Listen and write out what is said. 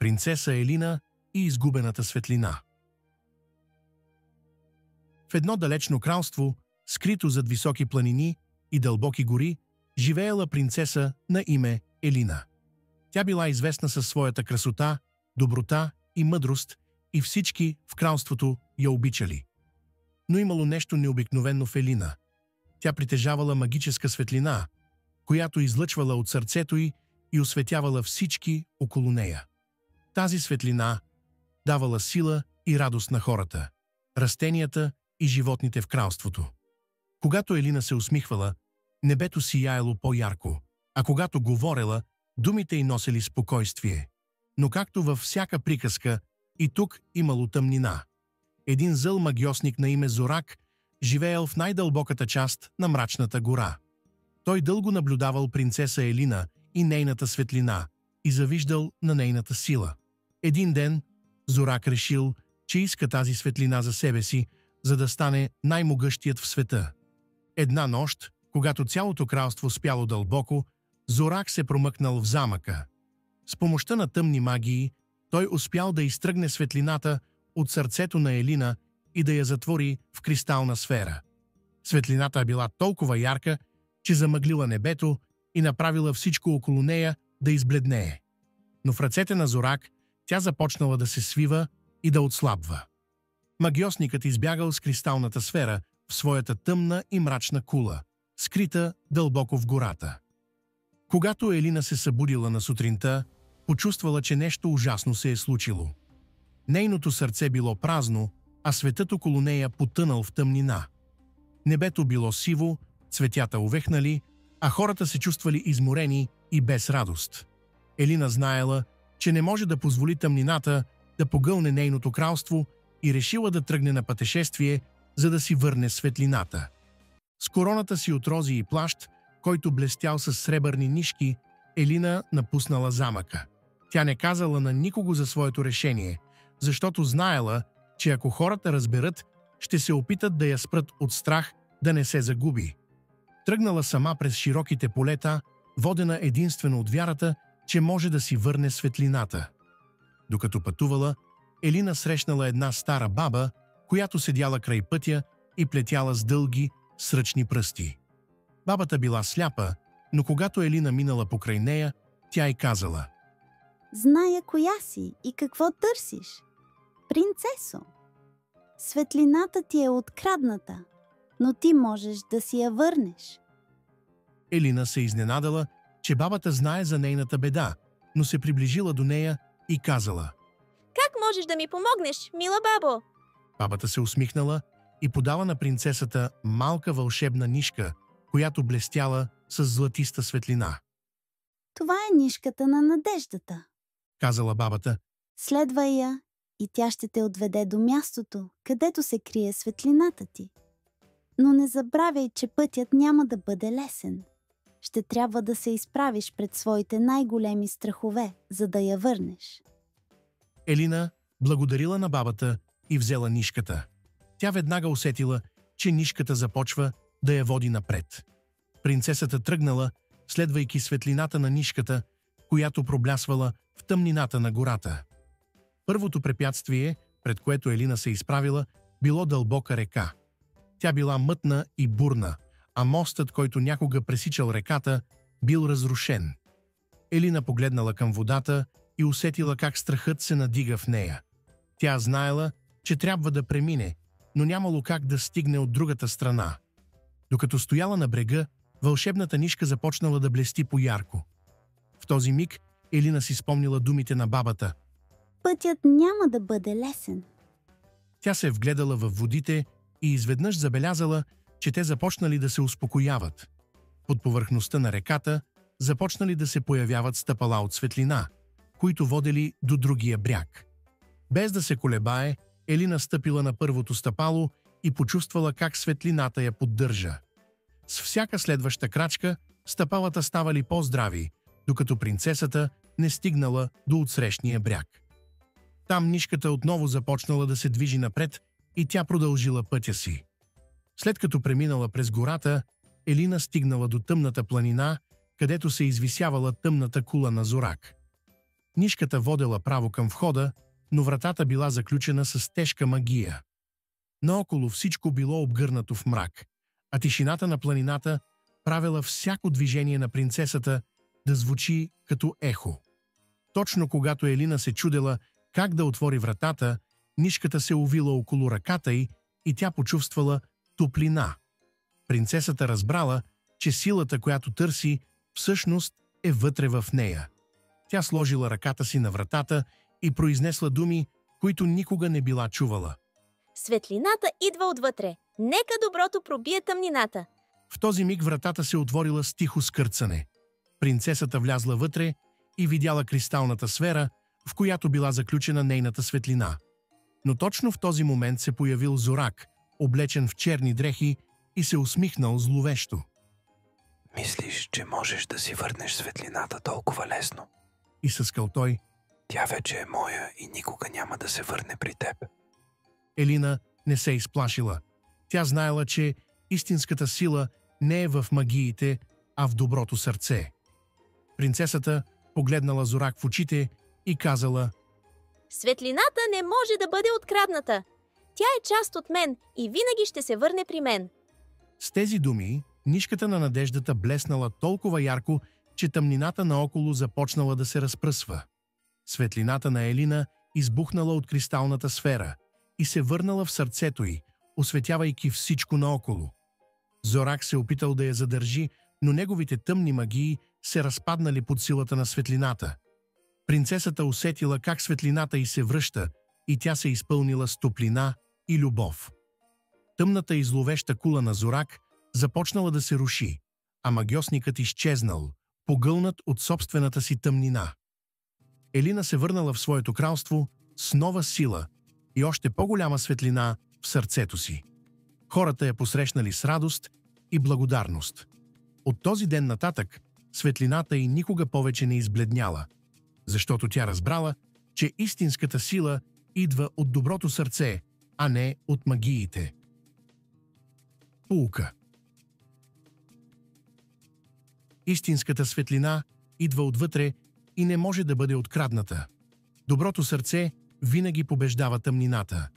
Принцеса Елина и изгубената светлина. В едно далечно кралство, скрито зад високи планини и дълбоки гори, живеела принцеса на име Елина. Тя била известна със своята красота, доброта и мъдрост и всички в кралството я обичали. Но имало нещо необикновено в Елина. Тя притежавала магическа светлина, която излъчвала от сърцето й и осветявала всички около нея. Тази светлина давала сила и радост на хората, растенията и животните в кралството. Когато Елина се усмихвала, небето сияело по-ярко, а когато говорела, думите й носели спокойствие. Но както във всяка приказка, и тук имало тъмнина. Един зъл магьосник на име Зорак живеел в най-дълбоката част на мрачната гора. Той дълго наблюдавал принцеса Елина и нейната светлина и завиждал на нейната сила. Един ден Зорак решил, че иска тази светлина за себе си, за да стане най-могъщият в света. Една нощ, когато цялото кралство спяло дълбоко, Зорак се промъкнал в замъка. С помощта на тъмни магии, той успял да изтръгне светлината от сърцето на Елина и да я затвори в кристална сфера. Светлината била толкова ярка, че замъглила небето и направила всичко около нея да избледнее. Но в ръцете на Зорак тя започнала да се свива и да отслабва. Магьосникът избягал с кристалната сфера в своята тъмна и мрачна кула, скрита дълбоко в гората. Когато Елина се събудила на сутринта, почувствала, че нещо ужасно се е случило. Нейното сърце било празно, а светът около нея потънал в тъмнина. Небето било сиво, цветята увехнали, а хората се чувствали изморени и без радост. Елина знаела, че не може да позволи тъмнината да погълне нейното кралство и решила да тръгне на пътешествие, за да си върне светлината. С короната си от рози и плащ, който блестял с сребърни нишки, Елина напуснала замъка. Тя не казала на никого за своето решение, защото знаела, че ако хората разберат, ще се опитат да я спрат от страх да не се загуби. Тръгнала сама през широките полета, водена единствено от вярата, че може да си върне светлината. Докато пътувала, Елина срещнала една стара баба, която седяла край пътя и плетяла с дълги, сръчни пръсти. Бабата била сляпа, но когато Елина минала покрай нея, тя й казала: Зная коя си и какво търсиш. Принцесо, светлината ти е открадната, но ти можеш да си я върнеш. Елина се изненадала, че бабата знае за нейната беда, но се приближила до нея и казала: Как можеш да ми помогнеш, мила бабо? Бабата се усмихнала и подала на принцесата малка вълшебна нишка, която блестяла с златиста светлина. Това е нишката на надеждата, Казала бабата. Следвай я и тя ще те отведе до мястото, където се крие светлината ти. Но не забравяй, че пътят няма да бъде лесен. Ще трябва да се изправиш пред своите най-големи страхове, за да я върнеш. Елина благодарила на бабата и взела нишката. Тя веднага усетила, че нишката започва да я води напред. Принцесата тръгнала, следвайки светлината на нишката, която проблясвала в тъмнината на гората. Първото препятствие, пред което Елина се изправила, било дълбока река. Тя била мътна и бурна, а мостът, който някога пресичал реката, бил разрушен. Елина погледнала към водата и усетила как страхът се надига в нея. Тя знаела, че трябва да премине, но нямало как да стигне от другата страна. Докато стояла на брега, вълшебната нишка започнала да блести по-ярко. В този миг Елина си спомнила думите на бабата. Пътят няма да бъде лесен. Тя се вгледала във водите и изведнъж забелязала, че те започнали да се успокояват. Под повърхността на реката започнали да се появяват стъпала от светлина, които водели до другия бряг. Без да се колебае, Елина стъпила на първото стъпало и почувствала как светлината я поддържа. С всяка следваща крачка стъпалата ставали по-здрави, докато принцесата не стигнала до отсрещния бряг. Там нишката отново започнала да се движи напред и тя продължила пътя си. След като преминала през гората, Елина стигнала до тъмната планина, където се извисявала тъмната кула на Зорак. Нишката водела право към входа, но вратата била заключена с тежка магия. Наоколо всичко било обгърнато в мрак, а тишината на планината правила всяко движение на принцесата да звучи като ехо. Точно когато Елина се чудела как да отвори вратата, нишката се увила около ръката й и тя почувствала топлина. Принцесата разбрала, че силата, която търси, всъщност е вътре в нея. Тя сложила ръката си на вратата и произнесла думи, които никога не била чувала. Светлината идва отвътре. Нека доброто пробие тъмнината. В този миг вратата се отворила с тихо скърцане. Принцесата влязла вътре и видяла кристалната сфера, в която била заключена нейната светлина. Но точно в този момент се появил Зорак, облечен в черни дрехи, и се усмихнал зловещо. Мислиш, че можеш да си върнеш светлината толкова лесно? Изсъскал той. Тя вече е моя и никога няма да се върне при теб. Елина не се изплашила. Тя знаела, че истинската сила не е в магиите, а в доброто сърце. Принцесата погледнала Зорак в очите и казала: Светлината не може да бъде открадната. Тя е част от мен и винаги ще се върне при мен. С тези думи нишката на надеждата блеснала толкова ярко, че тъмнината наоколо започнала да се разпръсва. Светлината на Елина избухнала от кристалната сфера и се върнала в сърцето й, осветявайки всичко наоколо. Зорак се опитал да я задържи, но неговите тъмни магии се разпаднали под силата на светлината. Принцесата усетила как светлината й се връща и тя се изпълнила с топлина и любов. Тъмната и зловеща кула на Зорак започнала да се руши, а магьосникът изчезнал, погълнат от собствената си тъмнина. Елина се върнала в своето кралство с нова сила и още по-голяма светлина в сърцето си. Хората я посрещнали с радост и благодарност. От този ден нататък светлината й никога повече не избледняла, защото тя разбрала, че истинската сила идва от доброто сърце, а не от магиите. Поука. Истинската светлина идва отвътре и не може да бъде открадната. Доброто сърце винаги побеждава тъмнината.